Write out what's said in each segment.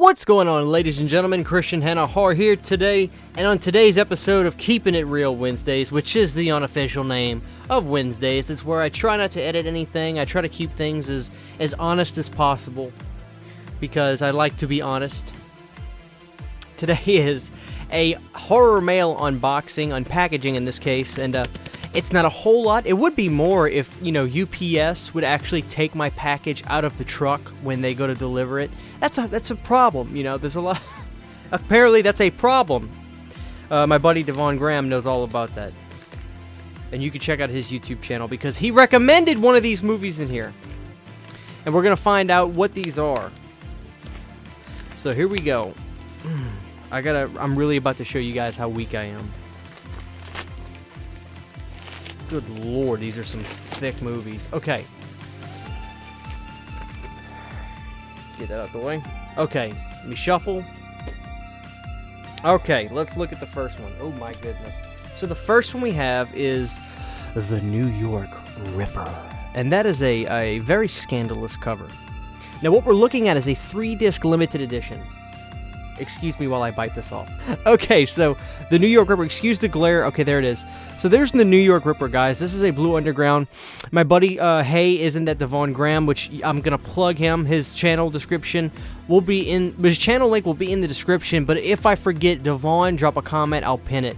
What's going on, ladies and gentlemen? Christian Hanna here today, and on today's episode of Keeping It Real Wednesdays, which is the unofficial name of Wednesdays, it's where I try not to edit anything. I try to keep things as honest as possible, because I like to be honest. Today is a horror mail unpackaging in this case, and it's not a whole lot. It would be more if, UPS would actually take my package out of the truck when they go to deliver it. That's a problem, there's a lot. Apparently that's a problem. My buddy Devon Graham knows all about that. And you can check out his YouTube channel because he recommended one of these movies in here. And we're going to find out what these are. So here we go. I'm really about to show you guys how weak I am. Good lord, these are some thick movies. Okay. Get that out the way. Okay, let me shuffle. Okay, let's look at the first one. Oh my goodness. So the first one we have is The New York Ripper. And that is a very scandalous cover. Now what we're looking at is a 3-disc limited edition. Excuse me while I bite this off. Okay, so The New York Ripper. Excuse the glare. Okay, there it is. So there's the New York Ripper, guys. This is a Blue Underground. My buddy Hay isn't that Devon Graham, which I'm gonna plug him. His channel description will be in. His channel link will be in the description. But if I forget, Devon, drop a comment. I'll pin it,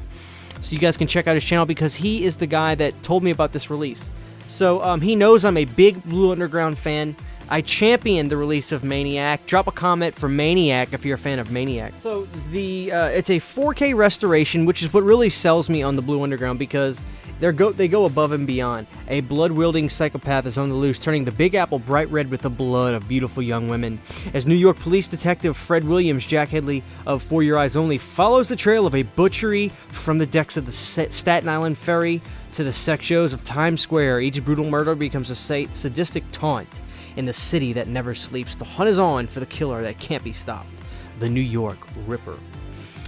so you guys can check out his channel because he is the guy that told me about this release. So he knows I'm a big Blue Underground fan. I championed the release of Maniac. Drop a comment for Maniac if you're a fan of Maniac. So it's a 4K restoration, which is what really sells me on the Blue Underground because they go above and beyond. A blood-wielding psychopath is on the loose, turning the Big Apple bright red with the blood of beautiful young women. As New York police detective Fred Williams, Jack Headley of For Your Eyes Only, follows the trail of a butchery from the decks of the Staten Island ferry to the sex shows of Times Square, each brutal murder becomes a sadistic taunt. In the city that never sleeps, the hunt is on for the killer that can't be stopped. The New York Ripper.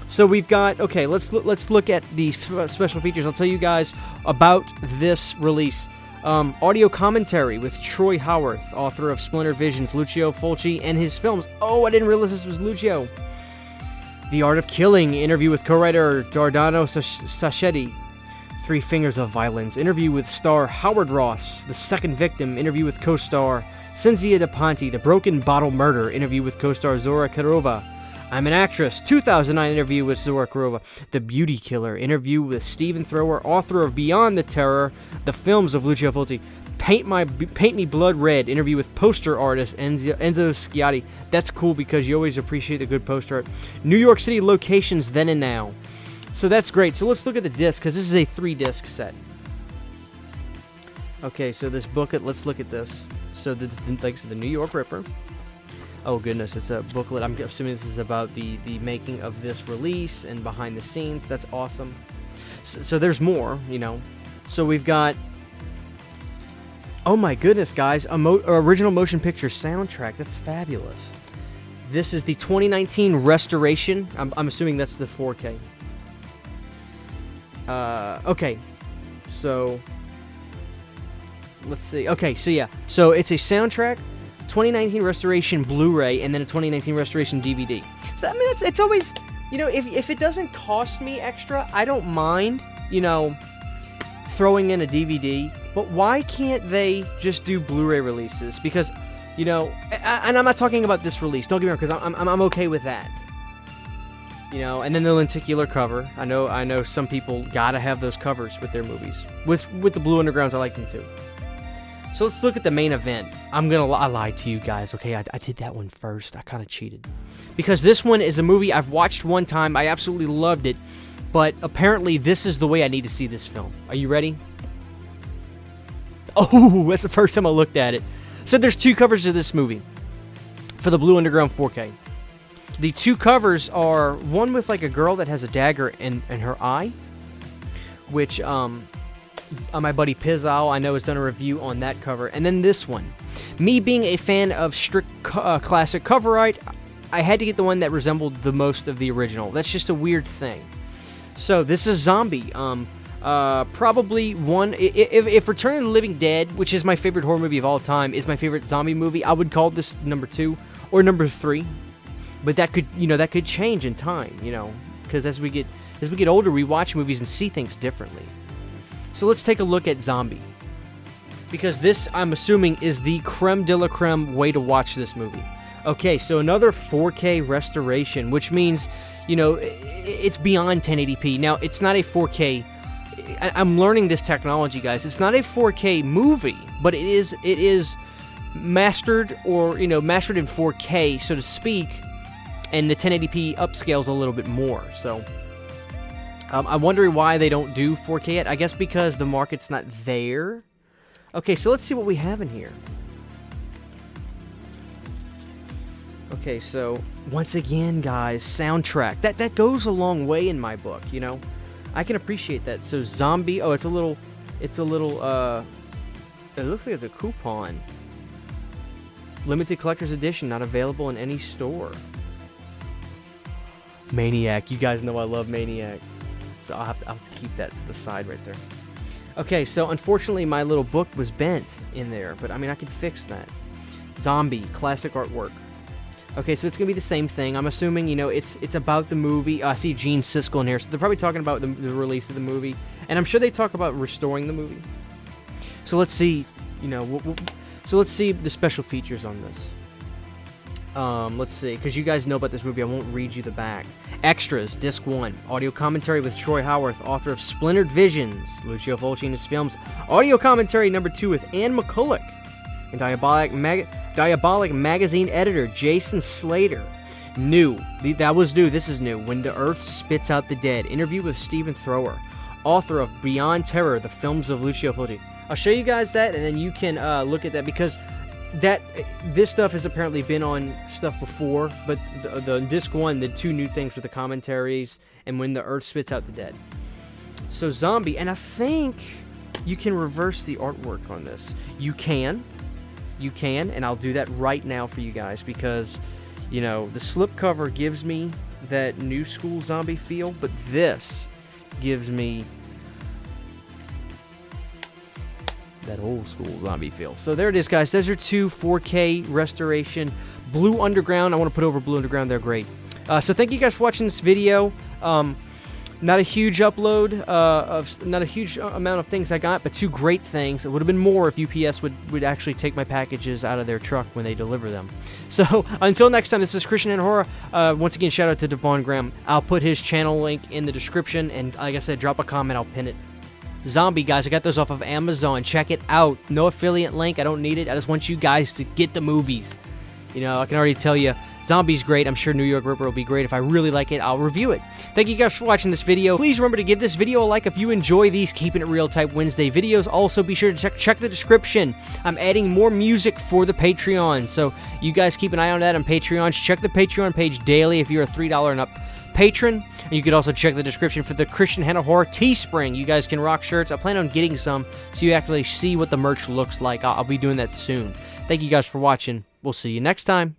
So we've got, okay, let's look at the special features. I'll tell you guys about this release. Audio commentary with Troy Howarth, author of Splinter Visions, Lucio Fulci, and his films. Oh, I didn't realize this was Lucio. The Art of Killing, interview with co-writer Giordano Sacchetti. Three Fingers of Violence, interview with star Howard Ross. The Second Victim, interview with co-star Cynthia DePonte. The Broken Bottle Murder, interview with co-star Zora Kirova. I'm an Actress, 2009 interview with Zora Kirova. The Beauty Killer, interview with Stephen Thrower, author of Beyond the Terror, the films of Lucio Fulci. Paint Me Blood Red, interview with poster artist Enzo Schiotti. That's cool because you always appreciate the good poster art. New York City Locations Then and Now. So that's great. So let's look at the disc because this is a 3-disc set. Okay, so this booklet, let's look at this. So thanks to the New York Ripper. Oh goodness, it's a booklet. I'm assuming this is about the making of this release and behind the scenes. That's awesome. So there's more, So we've got, oh my goodness, guys, original motion picture soundtrack. That's fabulous. This is the 2019 restoration. I'm assuming that's the 4K. Okay, so let's see. Okay, so yeah, so it's a soundtrack, 2019 restoration Blu-ray, and then a 2019 restoration DVD. So I mean, it's always, if it doesn't cost me extra, I don't mind, throwing in a DVD. But why can't they just do Blu-ray releases? Because, and I'm not talking about this release. Don't get me wrong, because I'm okay with that. And then the lenticular cover. I know some people gotta have those covers with their movies. With the Blue Undergrounds, I like them too. So let's look at the main event. I lied to you guys, okay? I did that one first. I kind of cheated. Because this one is a movie I've watched one time. I absolutely loved it. But apparently this is the way I need to see this film. Are you ready? Oh, that's the first time I looked at it. So there's 2 covers of this movie for the Blue Underground 4K. The 2 covers are one with like a girl that has a dagger in her eye, which my buddy Pizzow, I know, has done a review on that cover. And then this one. Me being a fan of strict classic cover art, I had to get the one that resembled the most of the original. That's just a weird thing. So this is Zombie. Probably one, if Return of the Living Dead, which is my favorite horror movie of all time, is my favorite zombie movie, I would call this number 2 or number 3. But that could, that could change in time, because as we get older, we watch movies and see things differently. So let's take a look at Zombie, because this, I'm assuming, is the creme de la creme way to watch this movie. Okay, so another 4K restoration, which means, it's beyond 1080p. Now, it's not a 4K. I'm learning this technology, guys. It's not a 4K movie, but it is mastered, or mastered in 4K, so to speak. And the 1080p upscales a little bit more. So I'm wondering why they don't do 4K yet. I guess because the market's not there. Okay, so let's see what we have in here. Okay, so once again, guys, soundtrack. That goes a long way in my book, I can appreciate that. So Zombie, oh, it looks like it's a coupon. Limited collector's edition, not available in any store. Maniac, you guys know I love Maniac. So I'll have to keep that to the side right there. Okay, so unfortunately my little book was bent in there, but I mean I can fix that. Zombie, classic artwork. Okay, so it's gonna be the same thing. I'm assuming, it's about the movie. I see Gene Siskel in here, so they're probably talking about the release of the movie, and I'm sure they talk about restoring the movie. So let's see, so let's see the special features on this. Let's see, because you guys know about this movie, I won't read you the back. Extras, Disc 1, audio commentary with Troy Howarth, author of Splintered Visions, Lucio Fulci and his films. Audio commentary number 2 with Anne McCulloch, and Diabolic magazine editor Jason Slater. New, that was new, this is new. When the Earth Spits Out the Dead, interview with Stephen Thrower, author of Beyond Terror, the films of Lucio Fulci. I'll show you guys that, and then you can look at that, because this stuff has apparently been on stuff before, but the disc 1, the 2 new things with the commentaries and When the Earth Spits Out the Dead. So Zombie, and I think you can reverse the artwork on this. You can, and I'll do that right now for you guys, because the slipcover gives me that new school zombie feel, but this gives me that old school zombie feel. So there it is, guys. Those are 2 4K restoration. Blue Underground, I want to put over Blue Underground, they're great. So thank you guys for watching this video. Not a huge upload, not a huge amount of things I got, but 2 great things. It would have been more if UPS would actually take my packages out of their truck when they deliver them. So until next time, this is Christian and Horror. Once again, shout out to Devon Graham. I'll put his channel link in the description, and like I said, drop a comment, I'll pin it. Zombie, guys, I got those off of Amazon. Check it out. No affiliate link. I don't need it. I just want you guys to get the movies. I can already tell you, Zombie's great. I'm sure New York Ripper will be great. If I really like it, I'll review it. Thank you guys for watching this video. Please remember to give this video a like if you enjoy these Keeping It Real type Wednesday videos. Also, be sure to check the description. I'm adding more music for the Patreon, so you guys keep an eye on that on Patreon. Check the Patreon page daily if you're a $3 and up patron. And you could also check the description for the Christian Hanna Horror Teespring. You guys can rock shirts. I plan on getting some so you actually see what the merch looks like. I'll be doing that soon. Thank you guys for watching. We'll see you next time.